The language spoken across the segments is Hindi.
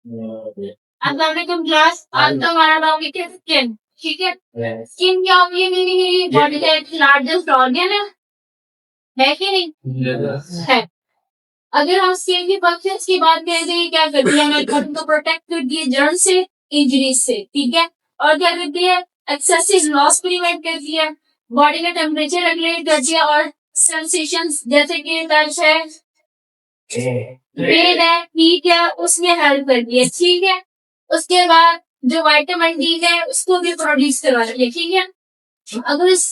अस्सलामुअलैकुम क्लास। आज तो हमारा टॉपिक है स्किन। ठीक है, स्किन क्या होती है? मेरी बॉडी का एक लार्जेस्ट ऑर्गन है कि नहीं है। अगर हम स्किन की फंक्शंस की बात करें तो ये क्या करती है? हमारे बॉडी को प्रोटेक्ट करती है जर्म से, इंजरीज से। ठीक है, और क्या करती है? एक्सेसिव लॉस प्रिवेंट करती है, बॉडी का टेम्परेचर रेगुलेट करती है, और सेंसेशंस जैसे कि टच है, पेन है, हीट है, उसमें हेल्प करती है। ठीक है, उसके बाद जो विटामिन डी है उसको भी प्रोड्यूस करवाती है। ठीक है, अगर इस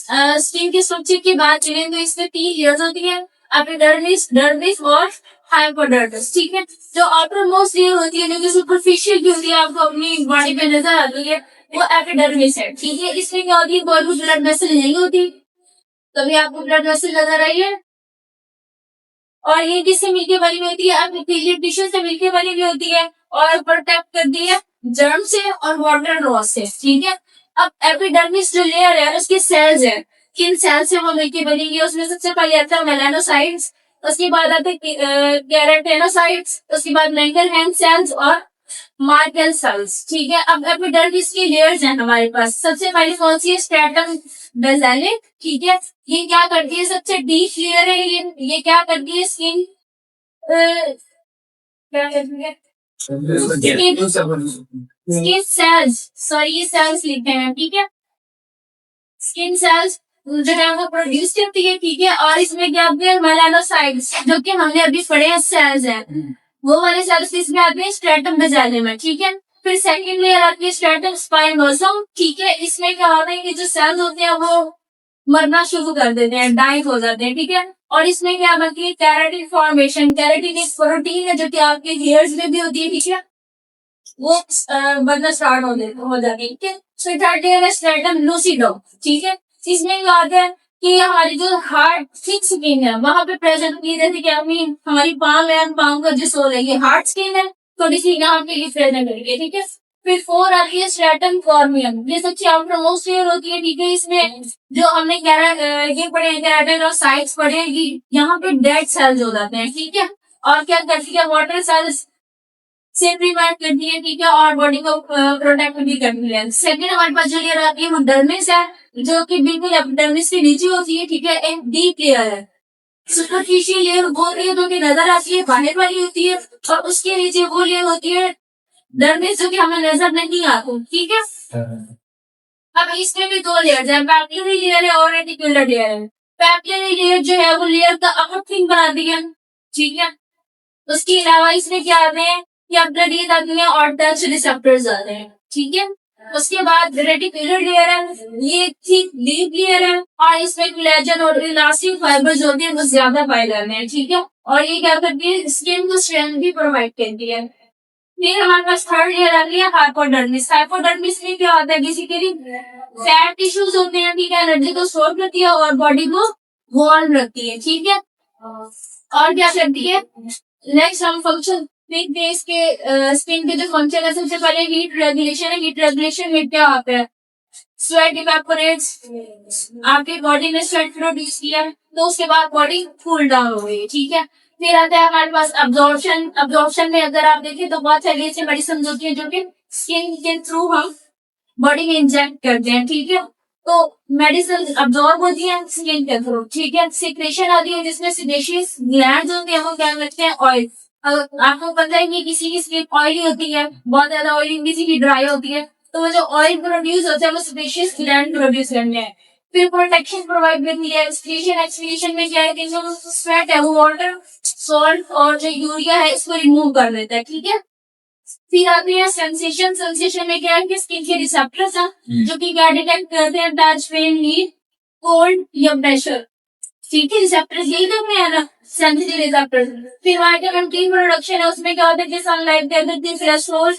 स्किन की स्ट्रक्चर की बात करें तो इसमें 3 लेयर्स होती है, एपिडर्मिस, डर्मिस और हाइपोडर्मिस। ठीक है, जो आउटर मोस्ट लेयर होती है, जो कि सुपरफिशियल होती है, आपको अपनी बॉडी पे नजर आती है, वो एपिडर्मिस है। ठीक है, इसमें क्या होती है? कोई भी ब्लड वेसल नहीं होती। कभी आपको ब्लड वेसल नजर आई है? और ये किससे मिलके बनी होती है? एपिथेलियल टिश्यू से मिलके बनी हुई होती है, और प्रोटेक्ट करती है जर्म से और वाटर लॉस से। ठीक है, अब एपिडर्मिस जो लेयर है उसके सेल्स है, किन सेल से वो मिलके बनेगी? उसमें सबसे पहले आता है मेलानोसाइट्स, उसके बाद आते हैं केराटिनोसाइट्स, उसके बाद लैंगरहैंस सेल्स और मार्केल सेल्स। ठीक है, अब एपिडर्मिस की लेयर्स हैं हमारे पास। सबसे पहले कौन सी है? Stratum bacillus. ठीक है, ये क्या करती है? सबसे डीप लेयर है ये क्या करती है? स्किन क्या करती है? स्किन सेल्स, सॉरी ये सेल्स लिखे हैं। ठीक है, स्किन सेल्स जो है वो प्रोड्यूस करती है। ठीक है, और इसमें क्या आते हैं? मेलानोसाइट्स, जो कि हमने अभी पढ़े हैं सेल्स हैं, वो वाले सेल्स इसमें आते हैं स्ट्रेटम बेसिलस में। ठीक है, फिर सेकंड लेयर आती है स्ट्रेटम स्पाइनोसम। ठीक है, इसमें क्या होता है कि जो सेल्स होते हैं वो मरना शुरू कर देते हैं, डाई हो जाते हैं। ठीक है, और इसमें क्या बनती है? Keratin formation. केराटिन एक प्रोटीन है जो कि आपके हेयर्स में भी होती है। ठीक है, वो बनना स्टार्ट हो जाती है। ठीक है, फिर थर्ड लेयर है स्ट्रेटम लूसिडो। ठीक है, इसमें क्या होता है कि हमारी जो हार्ट थिक स्किन है वहां पे प्रेजेंट होती है, जैसे कि हमारी पाम है, पाम का जो सोल है ये हार्ड स्किन है, थोड़ी सी यहाँ पे प्रेजेंट करके। ठीक है, फिर फोर आती है स्ट्रेटम कॉर्नियम, ये सबसे आउटर मोस्ट लेयर होती है। ठीक है, इसमें जो हमने ये पढ़े हैं केराटिन और साइट्स पढ़े हैं, ये यहाँ पे डेड सेल्स हो जाते हैं। ठीक है, और क्या करती है? वाटर सेल्स से प्रिवेंट करती है। ठीक है, और बॉडी को प्रोटेक्ट भी करती है। सेकंड हमारे पास जो लेयर आती है वो डर्मिस है, जो कि बिल्कुल एपिडर्मिस के नीचे होती है। ठीक है, एक डीप लेयर है। सुपरफिशियल लेयर वो लेयर जो कि नजर आती है बाहर वाली होती है, और उसके नीचे वो लेयर होती है डर्मिस, जो कि हमें नजर नहीं आती। ठीक है, अब इसमें भी 2 लेयर्स हैं, पैपिलरी लेयर है और रेटिकुलर लेयर है। पैपिलरी लेयर जो है वो लेयर का अपर थिंग बनाती है। ठीक है, उसके अलावा इसमें क्या आते हैं? या ब्लड आते हैं और टच रिसेप्टर्स आते हैं। ठीक है, उसके बाद रेटिकुलर लेयर है, ये थिक डीप लेयर है, और इसमें कोलेजन और इलास्टिक फाइबर्स होते हैं वो ज्यादा पाए जाते हैं। ठीक है, और ये क्या करती है? स्किन को स्ट्रेंथ भी प्रोवाइड करती है। फिर हमारे पास थर्ड लेयर आ गई है हाइपोडर्मिस। हाइपोडर्मिस में क्या होता है? बेसिकली फैट टिश्यूज होते हैं। ठीक है, एनर्जी को स्टोर करती है और बॉडी को वार्म रखती है। ठीक है, और क्या करती है? नेक्स्ट हम फंक्शन देखते हैं इसके स्किन के जो फंक्शन है। सबसे पहले हीट रेगुलेशन है। हीट रेगुलेशन में क्या होता है? स्वेट इवेपोरेट्स, आपकी बॉडी ने स्वेट प्रोड्यूस किया तो उसके बाद बॉडी कूल डाउन हो गई। ठीक है, फिर आता है हमारे पास अब्जॉर्प्शन। अब्जॉर्प्शन में अगर आप देखें तो बहुत सारी ऐसी मेडिसिन होती है जो कि स्किन के थ्रू हम बॉडी में इंजेक्ट करते हैं। ठीक है, तो मेडिसिन अब्जॉर्ब होती है स्किन के थ्रू। ठीक है, सिक्रेशन आती है जिसमें सिनेशियस ग्लैंड्स होते हैं, वो क्या करते हैं? ऑयल। आपको पता है कि किसी की स्किन ऑयली होती है, बहुत ज्यादा ऑयली, किसी की ड्राई होती है, तो वो जो ऑयल प्रोड्यूस होता है वो सिनेशियस ग्लैंड प्रोड्यूस करते हैं। फिर प्रोटेक्शन प्रोवाइड करती है एक्सक्रीशन। एक्सक्रीशन में क्या है कि जो स्वेट है वो वाटर, सॉल्ट और जो यूरिया है इसको रिमूव कर देता है। ठीक है, फिर आती है सेंसेशन। सेंसेशन में क्या है कि स्किन के रिसेप्टर्स हैं जो कि क्या डिटेक्ट करते हैं? टच, पेन, हीट, कोल्ड या प्रेशर। ठीक है, रिसेप्टर्स यही तो है ना, सेंसिटिव रिसेप्टर्स। फिर विटामिन डी प्रोडक्शन है, उसमें क्या होता है कि सनलाइट के अंदर की थ्रेशोल्ड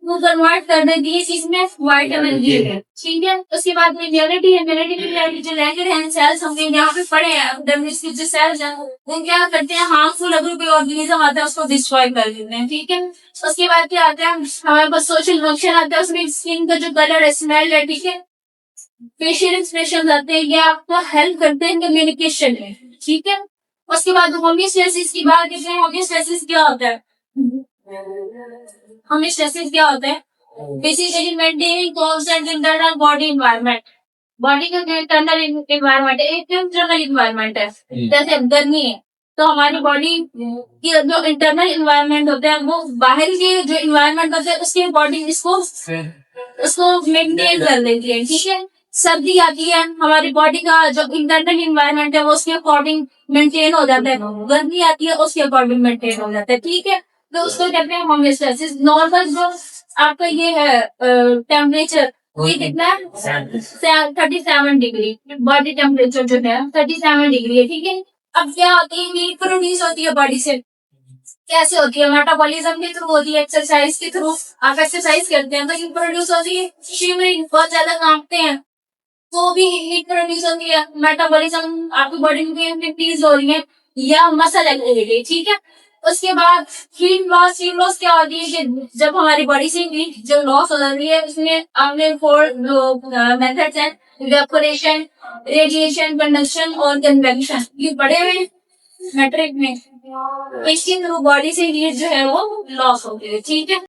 को कन्वर्ट कर देती है इसमें विटामिन डी है। ठीक है, उसके बाद में इम्यूनिटी है। इम्यूनिटी में जो लैंगरहैंस सेल्स हमने यहाँ पे पढ़े हैं, डब्ल्यूबीसी के जो सेल्स हैं वो क्या करते हैं? हार्मफुल अगर कोई ऑर्गेनिज्म आता है उसको डिस्ट्रॉय कर देते हैं। ठीक है, उसके बाद क्या आता है? हमारे पास सोशल फंक्शन आता है, उसमें स्किन का जो कलर है, स्मेल है। ठीक है, फेशियल एक्सप्रेशन आते हैं, ये आपको हेल्प करते हैं कम्युनिकेशन में। ठीक है, उसके बाद होमियोस्टेसिस की बात करते हैं। होमियोस्टेसिस क्या होता है? हमें स्ट्रेसेस क्या होते हैं? Basically maintaining constant internal body environment. Body का जो इंटरनल इन्वायरमेंट है, एक इंटरनल इन्वायरमेंट है। जैसे गर्मी है तो हमारी बॉडी की जो इंटरनल इन्वायरमेंट होता है वो बाहर के जो इन्वायरमेंट होता है उसके बॉडी इसको उसको मेंटेन कर लेती है, ठीक है। सर्दी आती है हमारी बॉडी का जो इंटरनल इन्वायरमेंट है वो उसके अकॉर्डिंग मेंटेन हो जाता है। गर्मी आती है उसके अकॉर्डिंग मेंटेन हो जाता है, ठीक है। तो उसको कहते हैं होम्योस्टेसिस। नॉर्मल जो आपका ये है टेम्परेचर, ये कितना है? 37 डिग्री बॉडी टेम्परेचर जो है 37 डिग्री है, ठीक है। अब क्या होती है, हीट प्रोड्यूस होती है बॉडी से। कैसे होती है? मेटाबॉलिज्म के थ्रू होती है, एक्सरसाइज के थ्रू। आप एक्सरसाइज करते हैं तो हीट प्रोड्यूस होती है, शिवरिंग, बहुत ज्यादा कांपते हैं तो भी हीट प्रोड्यूस होती है। मेटाबॉलिज्म आपकी बॉडी में इंक्रीज हो रही है या मसल एक्टिविटी, ठीक है। उसके बाद हीट लॉस क्या होती है कि जब हमारी बॉडी से हीट जो लॉस हो जाती है उसमें हमने 4 मेथड्स हैं, इवेपोरेशन, रेडिएशन, कंडक्शन और कन्वेक्शन। ये बड़े हुए मैट्रिक में इसके थ्रू बॉडी से हीट जो है वो लॉस होती है, ठीक है।